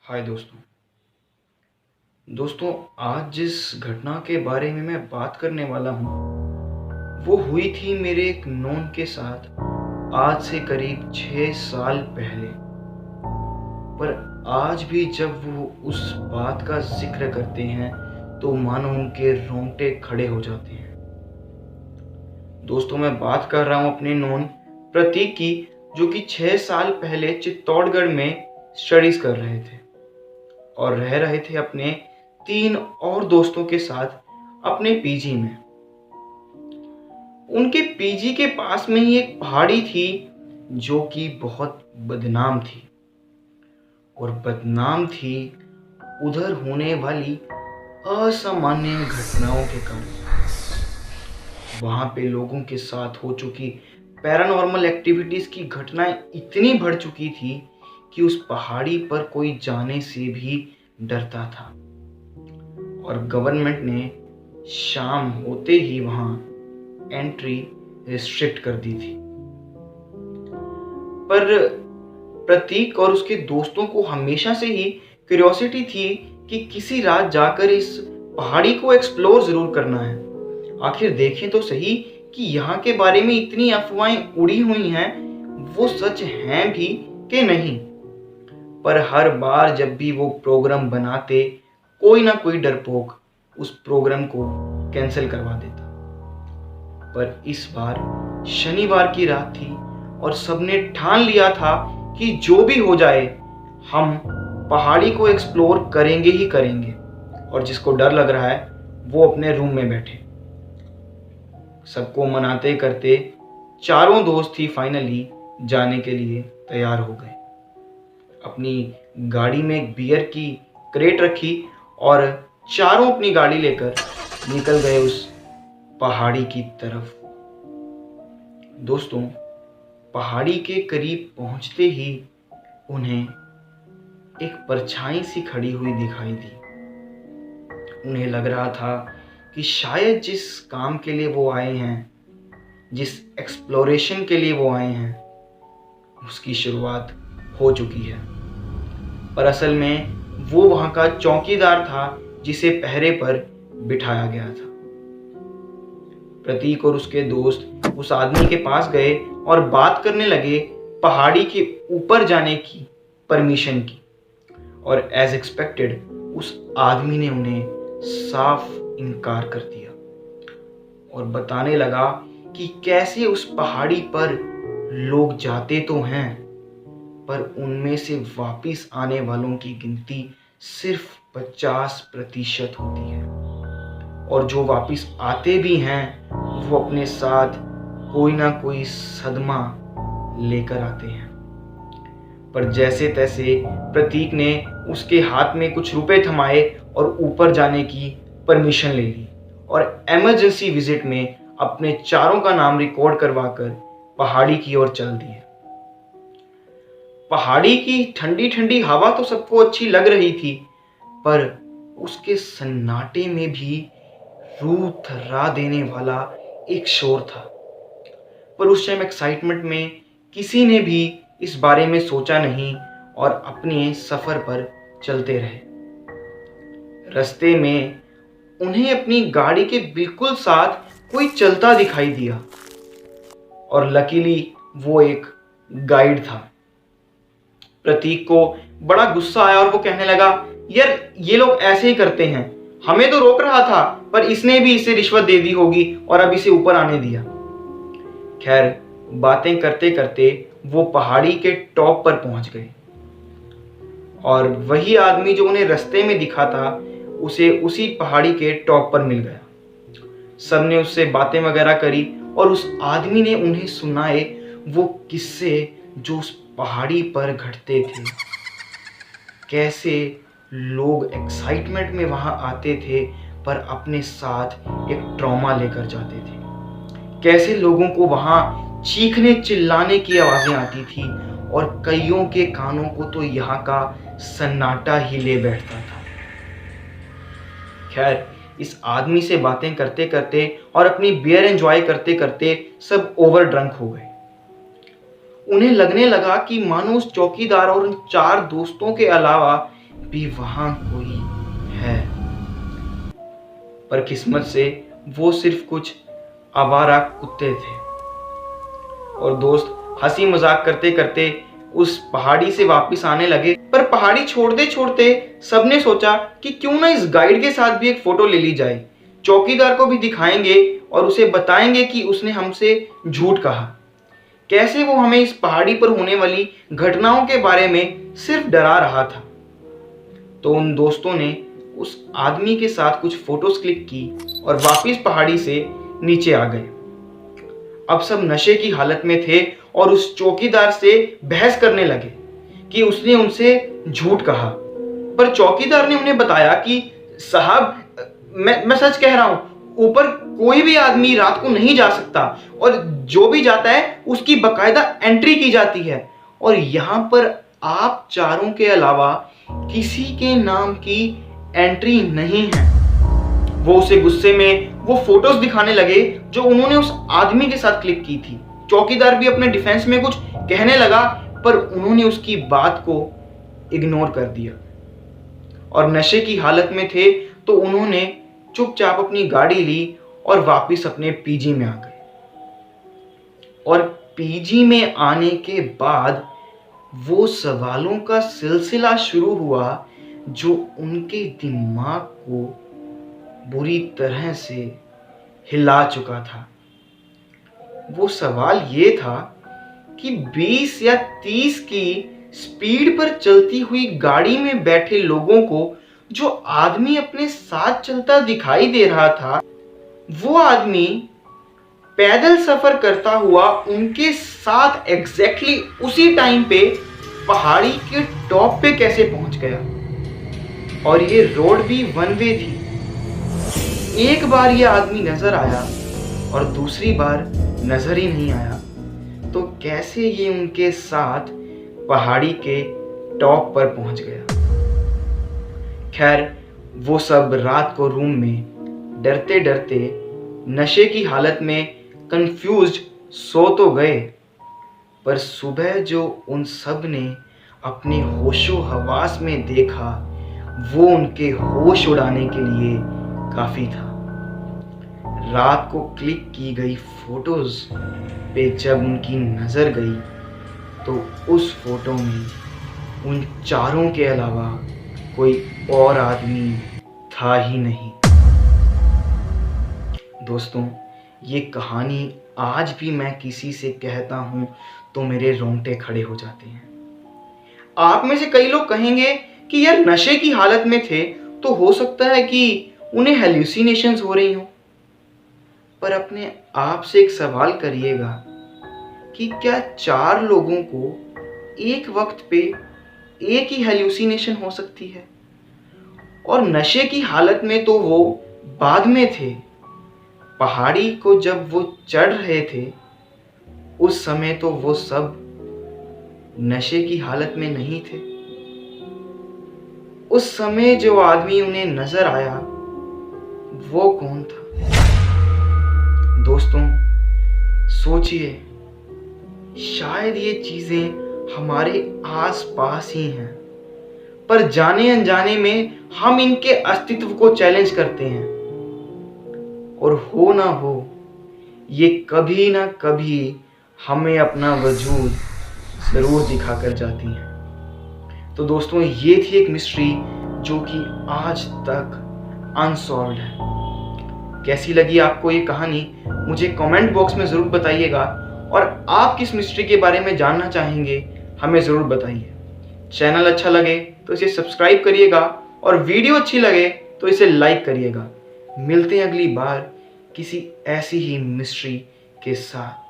हाय दोस्तों। आज जिस घटना के बारे में मैं बात करने वाला हूँ वो हुई थी मेरे एक नॉन के साथ आज से करीब 6 साल पहले। पर आज भी जब वो उस बात का जिक्र करते हैं तो मानो उनके रोंगटे खड़े हो जाते हैं। दोस्तों, मैं बात कर रहा हूँ अपने नॉन प्रतीक की, जो कि 6 साल पहले चित्तौड़गढ़ में स्टडीज कर रहे थे और रह रहे थे अपने 3 और दोस्तों के साथ अपने पीजी में। उनके पीजी के पास में ही एक पहाड़ी थी जो कि बहुत बदनाम थी, और बदनाम थी उधर होने वाली असामान्य घटनाओं के कारण। वहां पे लोगों के साथ हो चुकी पैरानॉर्मल एक्टिविटीज की घटनाएं इतनी बढ़ चुकी थी कि उस पहाड़ी पर कोई जाने से भी डरता था, और गवर्नमेंट ने शाम होते ही वहां एंट्री रिस्ट्रिक्ट कर दी थी। पर प्रतीक और उसके दोस्तों को हमेशा से ही क्यूरियोसिटी थी कि किसी रात जाकर इस पहाड़ी को एक्सप्लोर जरूर करना है। आखिर देखें तो सही कि यहाँ के बारे में इतनी अफवाहें उड़ी हुई हैं, वो सच हैं भी कि नहीं। पर हर बार जब भी वो प्रोग्राम बनाते, कोई ना कोई डरपोक उस प्रोग्राम को कैंसिल करवा देता। पर इस बार शनिवार की रात थी और सबने ठान लिया था कि जो भी हो जाए हम पहाड़ी को एक्सप्लोर करेंगे ही करेंगे। और जिसको डर लग रहा है वो अपने रूम में बैठे। सबको मनाते करते चारों दोस्त ही फाइनली जाने के लिए तैयार हो गए। अपनी गाड़ी में एक बियर की क्रेट रखी और चारों अपनी गाड़ी लेकर निकल गए उस पहाड़ी की तरफ। दोस्तों, पहाड़ी के करीब पहुंचते ही उन्हें एक परछाई सी खड़ी हुई दिखाई दी। उन्हें लग रहा था कि शायद जिस काम के लिए वो आए हैं, जिस एक्सप्लोरेशन के लिए वो आए हैं, उसकी शुरुआत हो चुकी है। पर असल में वो वहां का चौकीदार था जिसे पहरे पर बिठाया गया था। प्रतीक और उसके दोस्त उस आदमी के पास गए और बात करने लगे पहाड़ी के ऊपर जाने की परमिशन की। और एज एक्सपेक्टेड उस आदमी ने उन्हें साफ इनकार कर दिया और बताने लगा कि कैसे उस पहाड़ी पर लोग जाते तो हैं, पर उनमें से वापिस आने वालों की गिनती सिर्फ 50% होती है, और जो वापिस आते भी हैं वो अपने साथ कोई ना कोई सदमा लेकर आते हैं। पर जैसे तैसे प्रतीक ने उसके हाथ में कुछ रुपए थमाए और ऊपर जाने की परमिशन ले ली और इमरजेंसी विजिट में अपने चारों का नाम रिकॉर्ड करवाकर पहाड़ी की ओर चल दिए। पहाड़ी की ठंडी ठंडी हवा तो सबको अच्छी लग रही थी, पर उसके सन्नाटे में भी रूह थर्रा देने वाला एक शोर था। पर उस टाइम एक्साइटमेंट में किसी ने भी इस बारे में सोचा नहीं और अपने सफर पर चलते रहे। रास्ते में उन्हें अपनी गाड़ी के बिल्कुल साथ कोई चलता दिखाई दिया, और लकीली वो एक गाइड था। प्रतीक को बड़ा गुस्सा आया और वो कहने लगा, यार ये लोग ऐसे ही करते हैं, हमें तो रोक रहा था पर इसने भी इसे रिश्वत दे दी होगी और अब इसे ऊपर आने दिया। खैर, बातें करते करते वो पहाड़ी के टॉप पर पहुंच गए और वही आदमी जो उन्हें रास्ते में दिखा था उसे उसी पहाड़ी के टॉप पर मिल गया। सबने उससे बातें वगैरह करी और उस आदमी ने उन्हें सुनाए वो किस्से जो उस पहाड़ी पर घटते थे। कैसे लोग एक्साइटमेंट में वहां आते थे पर अपने साथ एक ट्रॉमा लेकर जाते थे। कैसे लोगों को वहां चीखने चिल्लाने की आवाजें आती थी और कईयों के कानों को तो यहाँ का सन्नाटा ही ले बैठता था। खैर, इस आदमी से बातें करते करते और अपनी बियर एंजॉय करते करते सब ओवर ड्रंक हो गए। उन्हें लगने लगा कि मानो उस चौकीदार और उन 4 दोस्तों के अलावा भी वहां कोई है। पर किस्मत से वो सिर्फ कुछ आवारा कुत्ते थे। और दोस्त हंसी मजाक करते करते उस पहाड़ी से वापस आने लगे। पर पहाड़ी छोड़ते छोड़ते सबने सोचा कि क्यों ना इस गाइड के साथ भी एक फोटो ले ली जाए, चौकीदार को भी दिखाएंगे और उसे बताएंगे कि उसने हमसे झूठ कहा। कैसे वो हमें इस पहाड़ी पर होने वाली घटनाओं के बारे में सिर्फ डरा रहा था। तो उन दोस्तों ने उस आदमी के साथ कुछ फोटोज क्लिक की और वापस पहाड़ी से नीचे आ गए। अब सब नशे की हालत में थे और उस चौकीदार से बहस करने लगे कि उसने उनसे झूठ कहा। पर चौकीदार ने उन्हें बताया कि साहब, मैं सच कह रहा हूं, ऊपर कोई भी आदमी रात को नहीं जा सकता और जो भी जाता है उसकी बकायदा एंट्री की जाती है और यहां पर आप चारों के अलावा किसी के नाम की एंट्री नहीं है। वो उसे गुस्से में वो फोटोज दिखाने लगे जो उन्होंने उस आदमी के साथ क्लिक की थी। चौकीदार भी अपने डिफेंस में कुछ कहने लगा, पर उन्होंने उसकी बात को इग्नोर कर दिया और नशे की हालत में थे तो उन्होंने चुपचाप अपनी गाड़ी ली और वापस अपने पीजी में आ गए। और पीजी में आने के बाद वो सवालों का सिलसिला शुरू हुआ जो उनके दिमाग को बुरी तरह से हिला चुका था। वो सवाल ये था कि 20 या 30 की स्पीड पर चलती हुई गाड़ी में बैठे लोगों को जो आदमी अपने साथ चलता दिखाई दे रहा था, वो आदमी पैदल सफर करता हुआ उनके साथ एग्जैक्टली उसी टाइम पे पहाड़ी के टॉप पे कैसे पहुंच गया। और ये रोड भी वन वे थी। एक बार ये आदमी नजर आया और दूसरी बार नजर ही नहीं आया, तो कैसे ये उनके साथ पहाड़ी के टॉप पर पहुंच गया। खैर, वो सब रात को रूम में डरते डरते नशे की हालत में कंफ्यूज्ड सो तो गए, पर सुबह जो उन सब ने अपने होशो हवास में देखा वो उनके होश उड़ाने के लिए काफी था। रात को क्लिक की गई फोटोज पे जब उनकी नजर गई तो उस फोटो में उन चारों के अलावा कोई और आदमी था ही नहीं। दोस्तों, ये कहानी आज भी मैं किसी से कहता हूं तो मेरे रोंगटे खड़े हो जाते हैं। आप में से कई लोग कहेंगे कि यार नशे की हालत में थे तो हो सकता है कि उन्हें हेल्यूसिनेशंस हो रही हों। पर अपने आप से एक सवाल करिएगा कि क्या 4 लोगों को एक वक्त पे एक ही हेल्यूसिनेशन हो सकती है? और नशे की हालत में तो वो बाद में थे। पहाड़ी को जब वो चढ़ रहे थे उस समय तो वो सब नशे की हालत में नहीं थे। उस समय जो आदमी उन्हें नजर आया वो कौन था? दोस्तों, सोचिए, शायद ये चीजें हमारे आसपास ही हैं, पर जाने अनजाने में हम इनके अस्तित्व को चैलेंज करते हैं और हो ना हो ये कभी ना कभी हमें अपना वजूद जरूर दिखा कर जाती हैं। तो दोस्तों, ये थी एक मिस्ट्री जो कि आज तक अनसॉल्व्ड है। कैसी लगी आपको ये कहानी मुझे कमेंट बॉक्स में ज़रूर बताइएगा और आप किस मिस्ट्री के बारे में जानना चाहेंगे हमें ज़रूर बताइए। चैनल अच्छा लगे तो इसे सब्सक्राइब करिएगा और वीडियो अच्छी लगे तो इसे लाइक करिएगा। मिलते हैं अगली बार किसी ऐसी ही मिस्ट्री के साथ।